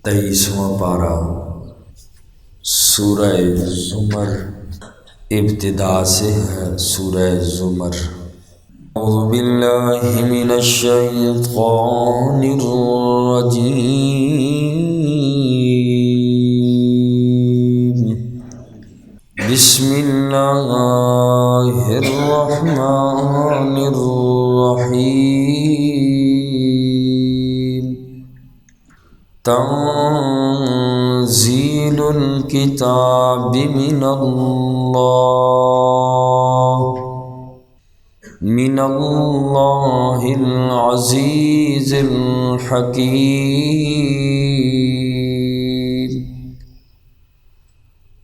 23واں پارہ سورہ زمر، ابتدا سے ہے سورہ زمر۔ اعوذ باللہ من الشیطان الرجیم، بسم اللہ الرحمن الرحیم۔ تنزیل الکتاب من اللہ العزیز الحکیم۔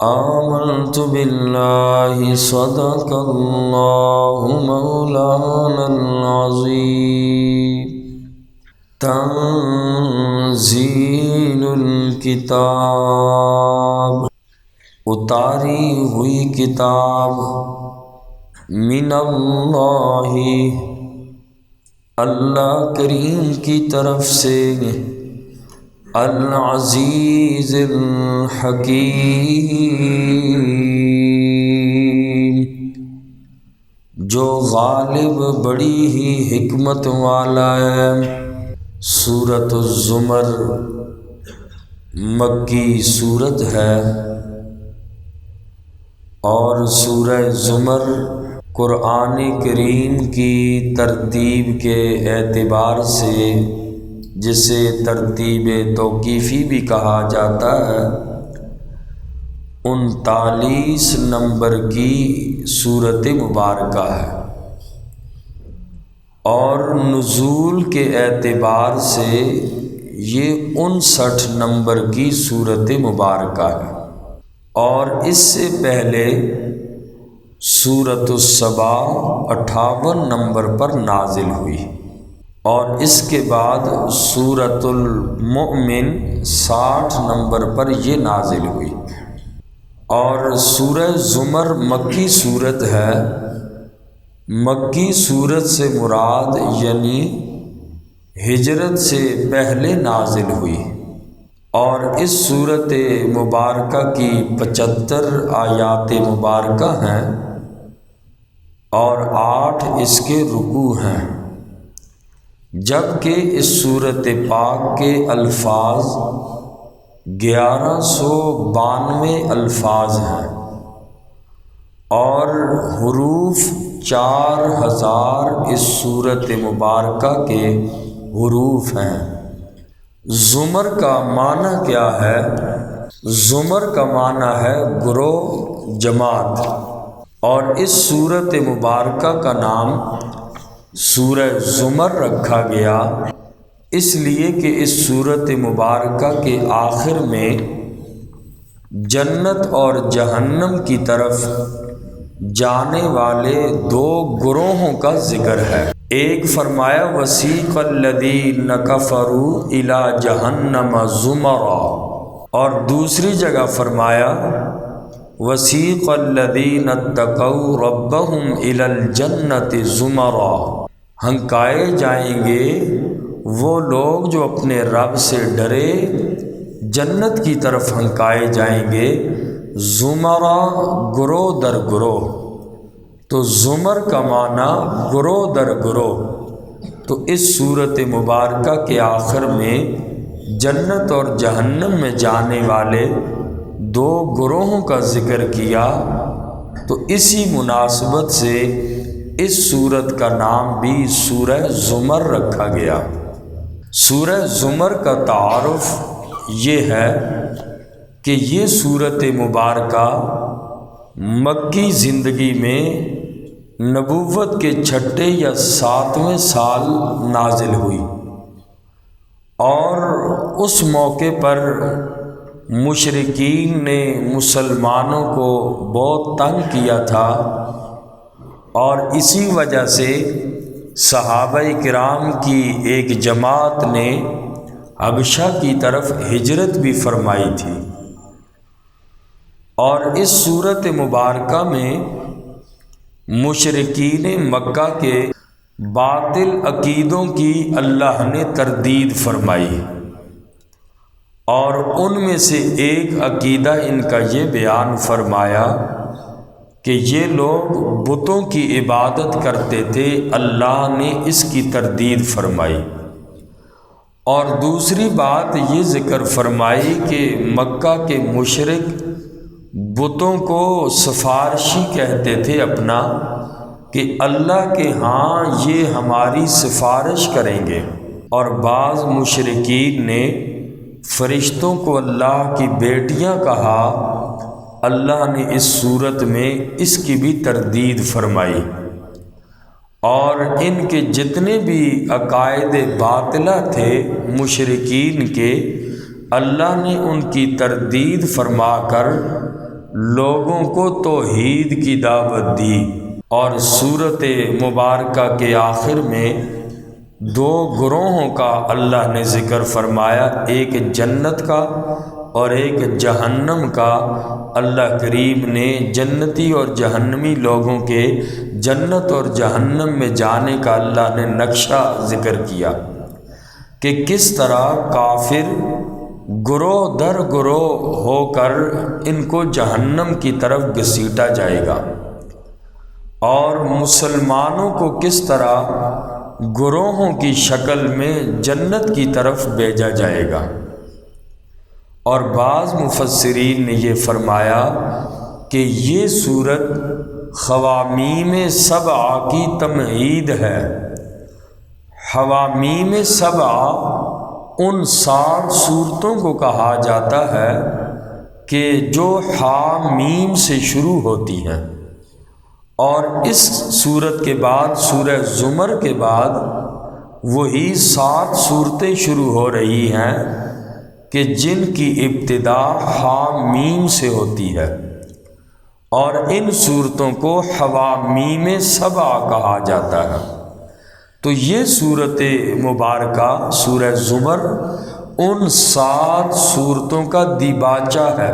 آمنت باللہ صدق اللہ مولانا العظیم۔ تنزیل الکتاب، اتاری ہوئی کتاب، من اللہ، اللہ کریم کی طرف سے، العزیز الحکیم، جو غالب بڑی ہی حکمت والا ہے۔ سورۃ الزمر مکی صورت ہے، اور سورہ زمر قرآن کریم کی ترتیب کے اعتبار سے، جسے ترتیب توقیفی بھی کہا جاتا ہے، 39 نمبر کی سورت مبارکہ ہے، اور نزول کے اعتبار سے یہ 59 نمبر کی سورت مبارکہ ہے۔ اور اس سے پہلے سورۃ السبا 58 نمبر پر نازل ہوئی، اور اس کے بعد سورۃ المؤمن 60 نمبر پر یہ نازل ہوئی۔ اور سورہ زمر مکی صورت ہے، مکی صورت سے مراد یعنی ہجرت سے پہلے نازل ہوئی، اور اس صورت مبارکہ کی 75 آیات مبارکہ ہیں، اور 8 اس کے رکوع ہیں، جبکہ اس صورت پاک کے الفاظ 1192 الفاظ ہیں، اور حروف 4000 اس صورت مبارکہ کے حروف ہیں۔ زمر کا معنی کیا ہے؟ زمر کا معنی ہے گروہ، جماعت، اور اس صورت مبارکہ کا نام سورہ زمر رکھا گیا اس لیے کہ اس صورت مبارکہ کے آخر میں جنت اور جہنم کی طرف جانے والے 2 گروہوں کا ذکر ہے۔ ایک فرمایا وسیق الذین کفروا الی جہنم زمرا، اور دوسری جگہ فرمایا وسیق الذین اتقوا ربهم الی الجنۃ زمرا، ہنکائے جائیں گے وہ لوگ جو اپنے رب سے ڈرے، جنت کی طرف ہنکائے جائیں گے، زمرا گروہ در گروہ۔ تو زمر کا معنی گروہ در گروہ۔ تو اس صورت مبارکہ کے آخر میں جنت اور جہنم میں جانے والے 2 گروہوں کا ذکر کیا، تو اسی مناسبت سے اس سورت کا نام بھی سورہ زمر رکھا گیا۔ سورہ زمر کا تعارف یہ ہے کہ یہ سورت مبارکہ مکی زندگی میں نبوت کے 6 یا 7ویں سال نازل ہوئی، اور اس موقع پر مشرکین نے مسلمانوں کو بہت تنگ کیا تھا، اور اسی وجہ سے صحابہ کرام کی ایک جماعت نے حبشہ کی طرف ہجرت بھی فرمائی تھی۔ اور اس صورت مبارکہ میں مشرکین مکہ کے باطل عقیدوں کی اللہ نے تردید فرمائی اور ان میں سے ایک عقیدہ ان کا یہ بیان فرمایا کہ یہ لوگ بتوں کی عبادت کرتے تھے، اللہ نے اس کی تردید فرمائی۔ اور دوسری بات یہ ذکر فرمائی کہ مکہ کے مشرک بتوں کو سفارشی کہتے تھے اپنا، کہ اللہ کے ہاں یہ ہماری سفارش کریں گے۔ اور بعض مشرکین نے فرشتوں کو اللہ کی بیٹیاں کہا، اللہ نے اس صورت میں اس کی بھی تردید فرمائی۔ اور ان کے جتنے بھی عقائد باطلہ تھے مشرکین کے، اللہ نے ان کی تردید فرما کر لوگوں کو توحید کی دعوت دی۔ اور سورۃ مبارکہ کے آخر میں دو گروہوں کا اللہ نے ذکر فرمایا، ایک جنت کا اور ایک جہنم کا۔ اللہ کریم نے جنتی اور جہنمی لوگوں کے جنت اور جہنم میں جانے کا اللہ نے نقشہ ذکر کیا کہ کس طرح کافر گروہ در گروہ ہو کر ان کو جہنم کی طرف گھسیٹا جائے گا، اور مسلمانوں کو کس طرح گروہوں کی شکل میں جنت کی طرف بھیجا جائے گا۔ اور بعض مفسرین نے یہ فرمایا کہ یہ صورت خوامیم سبع کی تمہید ہے۔ خوامیم سبع ان 60 صورتوں کو کہا جاتا ہے کہ جو حامیم سے شروع ہوتی ہیں، اور اس صورت کے بعد سورہ زمر کے بعد وہی 7 صورتیں شروع ہو رہی ہیں کہ جن کی ابتدا حامیم سے ہوتی ہے، اور ان صورتوں کو حوامیم سبع کہا جاتا ہے۔ تو یہ صورت مبارکہ سورہ زمر ان 7 صورتوں کا دیباچہ ہے،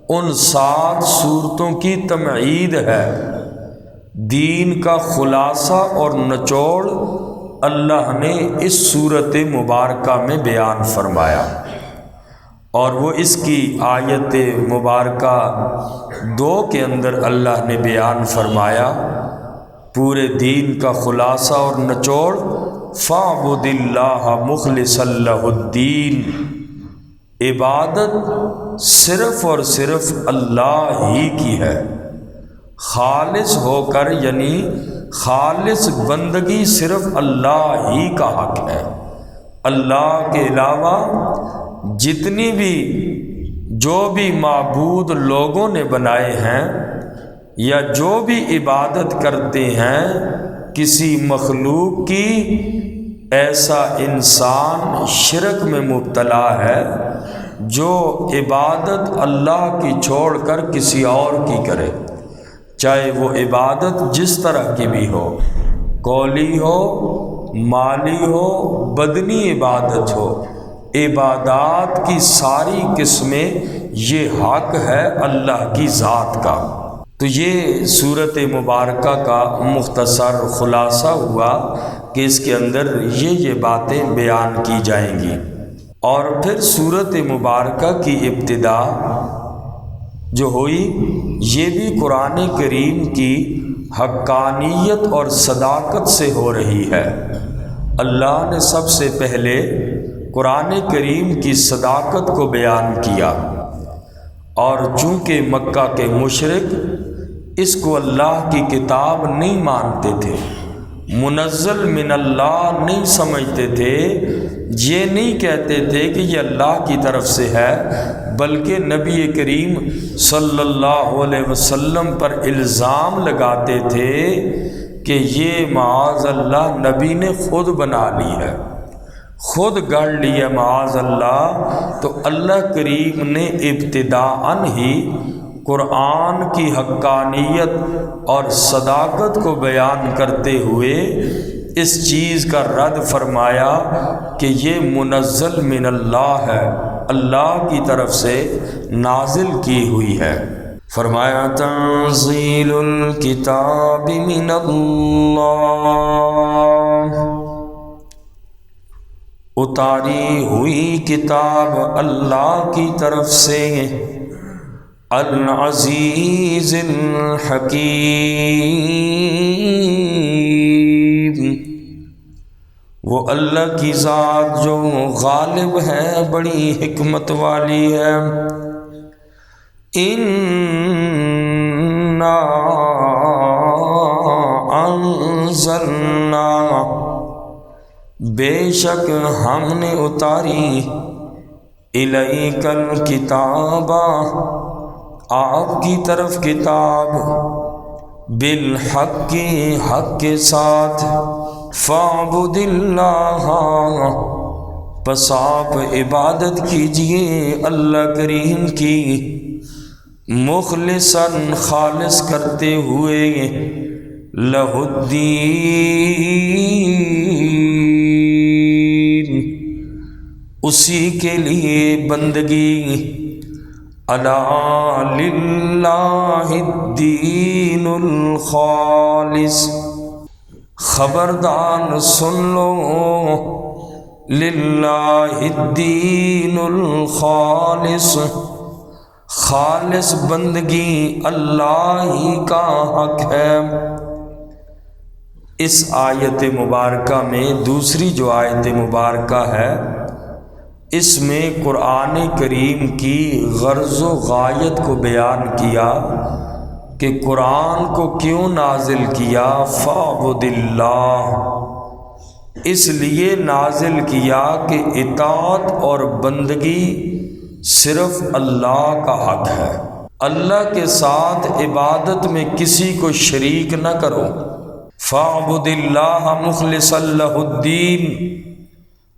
ان 7 صورتوں کی تمہید ہے۔ دین کا خلاصہ اور نچوڑ اللہ نے اس صورت مبارکہ میں بیان فرمایا، اور وہ اس کی آیت مبارکہ 2 کے اندر اللہ نے بیان فرمایا پورے دین کا خلاصہ اور نچوڑ، فَاعْبُدِ اللَّهَ مُخْلِصًا لَهُ الدِّينَ، عبادت صرف اور صرف اللہ ہی کی ہے، خالص ہو کر، یعنی خالص بندگی صرف اللہ ہی کا حق ہے۔ اللہ کے علاوہ جتنی بھی جو بھی معبود لوگوں نے بنائے ہیں یا جو بھی عبادت کرتے ہیں کسی مخلوق کی، ایسا انسان شرک میں مبتلا ہے جو عبادت اللہ کی چھوڑ کر کسی اور کی کرے، چاہے وہ عبادت جس طرح کی بھی ہو، قولی ہو، مالی ہو، بدنی عبادت ہو، عبادات کی ساری قسمیں یہ حق ہے اللہ کی ذات کا۔ تو یہ صورت مبارکہ کا مختصر خلاصہ ہوا کہ اس کے اندر یہ باتیں بیان کی جائیں گی۔ اور پھر صورت مبارکہ کی ابتدا جو ہوئی یہ بھی قرآن کریم کی حقانیت اور صداقت سے ہو رہی ہے۔ اللہ نے سب سے پہلے قرآن کریم کی صداقت کو بیان کیا، اور چونکہ مکہ کے مشرک اس کو اللہ کی کتاب نہیں مانتے تھے، منزل من اللہ نہیں سمجھتے تھے، یہ نہیں کہتے تھے کہ یہ اللہ کی طرف سے ہے، بلکہ نبی کریم صلی اللہ علیہ وسلم پر الزام لگاتے تھے کہ یہ معاذ اللہ نبی نے خود بنا لی ہے، خود گڑھ لی ہے معاذ اللہ۔ تو اللہ کریم نے ابتداءً ہی قرآن کی حقانیت اور صداقت کو بیان کرتے ہوئے اس چیز کا رد فرمایا کہ یہ منزل من اللہ ہے، اللہ کی طرف سے نازل کی ہوئی ہے۔ فرمایا تنزیل الکتاب من اللہ، اتاری ہوئی کتاب اللہ کی طرف سے، العزیز الحکیم، وہ اللہ کی ذات جو غالب ہے، بڑی حکمت والی ہے۔ اِنَّا انزلنا، بے شک ہم نے اتاری، الیک الکتاب، آپ کی طرف کتاب، بالحق، حق کے ساتھ، فاعبد اللہ، پس آپ عبادت کیجئے اللہ کریم کی، مخلصاً خالص کرتے ہوئے، لہ الدین، اسی کے لیے بندگی، الا للہ الدین الخالص، خبردار سن لو، للہ الدین الخالص، خالص بندگی اللہ ہی کا حق ہے۔ اس آیت مبارکہ میں دوسری جو آیت مبارکہ ہے، اس میں قرآن کریم کی غرض و غایت کو بیان کیا کہ قرآن کو کیوں نازل کیا، فاعبد اللہ، اس لیے نازل کیا کہ اطاعت اور بندگی صرف اللہ کا حق ہے، اللہ کے ساتھ عبادت میں کسی کو شریک نہ کرو۔ فاعبد اللہ مخلصا لہ الدین،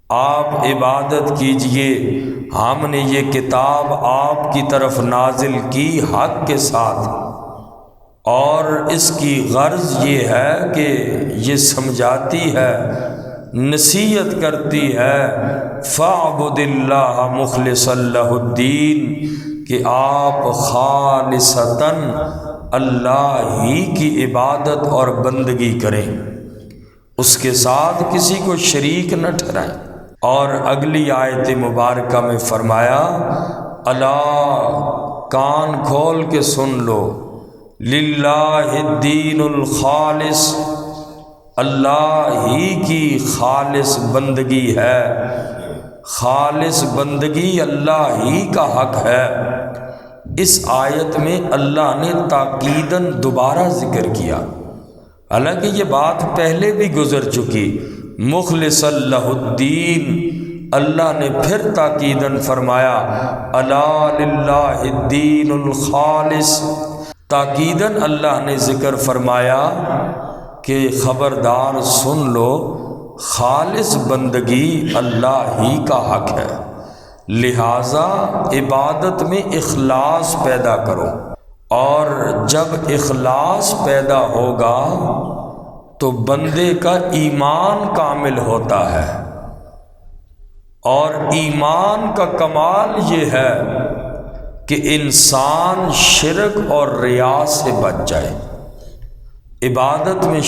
آپ عبادت کیجئے، ہم نے یہ کتاب آپ کی طرف نازل کی حق کے ساتھ، اور اس کی غرض یہ ہے کہ یہ سمجھاتی ہے، نصیحت کرتی ہے، فاعبد اللہ مخلصا لہ الدین، کہ آپ خالصتاً اللہ ہی کی عبادت اور بندگی کریں، اس کے ساتھ کسی کو شریک نہ ٹھہرائیں۔ اور اگلی آیت مبارکہ میں فرمایا، الا، کان کھول کے سن لو، للہ الدین الخالص، اللہ ہی کی خالص بندگی ہے، خالص بندگی اللہ ہی کا حق ہے۔ اس آیت میں اللہ نے تاکیداً دوبارہ ذکر کیا، حالانکہ یہ بات پہلے بھی گزر چکی، مخلصا لہ الدین، اللہ نے پھر تاکیداً فرمایا، الا للہ الدین الخالص، تاکیداً اللہ نے ذکر فرمایا کہ خبردار سن لو، خالص بندگی اللہ ہی کا حق ہے، لہٰذا عبادت میں اخلاص پیدا کرو، اور جب اخلاص پیدا ہوگا تو بندے کا ایمان کامل ہوتا ہے، اور ایمان کا کمال یہ ہے کہ انسان شرک اور ریا سے بچ جائے۔ عبادت میں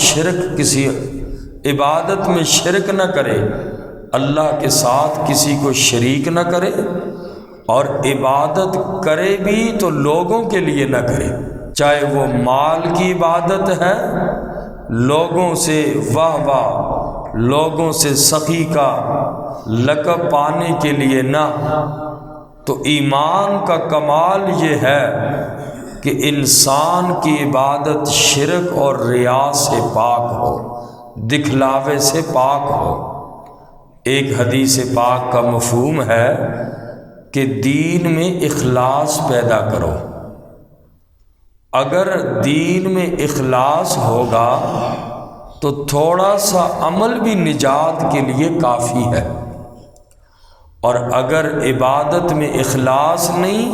شرک نہ کرے، اللہ کے ساتھ کسی کو شریک نہ کرے، اور عبادت کرے بھی تو لوگوں کے لیے نہ کرے، چاہے وہ مال کی عبادت ہے، لوگوں سے واہ واہ، لوگوں سے سخی کا لقب پانے کے لیے نہ۔ تو ایمان کا کمال یہ ہے کہ انسان کی عبادت شرک اور ریا سے پاک ہو، دکھلاوے سے پاک ہو۔ ایک حدیث پاک کا مفہوم ہے کہ دین میں اخلاص پیدا کرو، اگر دین میں اخلاص ہوگا تو تھوڑا سا عمل بھی نجات کے لیے کافی ہے، اور اگر عبادت میں اخلاص نہیں،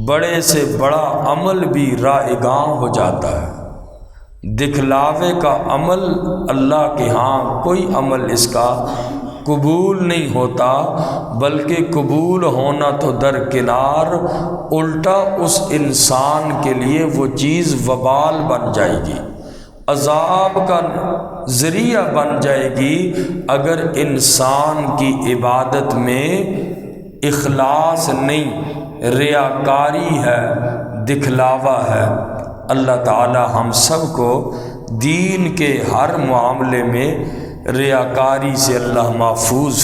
بڑے سے بڑا عمل بھی رائگاں ہو جاتا ہے۔ دکھلاوے کا عمل اللہ کے ہاں کوئی عمل اس کا قبول نہیں ہوتا، بلکہ قبول ہونا تو درکنار، الٹا اس انسان کے لیے وہ چیز وبال بن جائے گی، عذاب کا ذریعہ بن جائے گی اگر انسان کی عبادت میں اخلاص نہیں، ریاکاری ہے، دکھلاوا ہے۔ اللہ تعالی ہم سب کو دین کے ہر معاملے میں ریاکاری سے اللہ محفوظ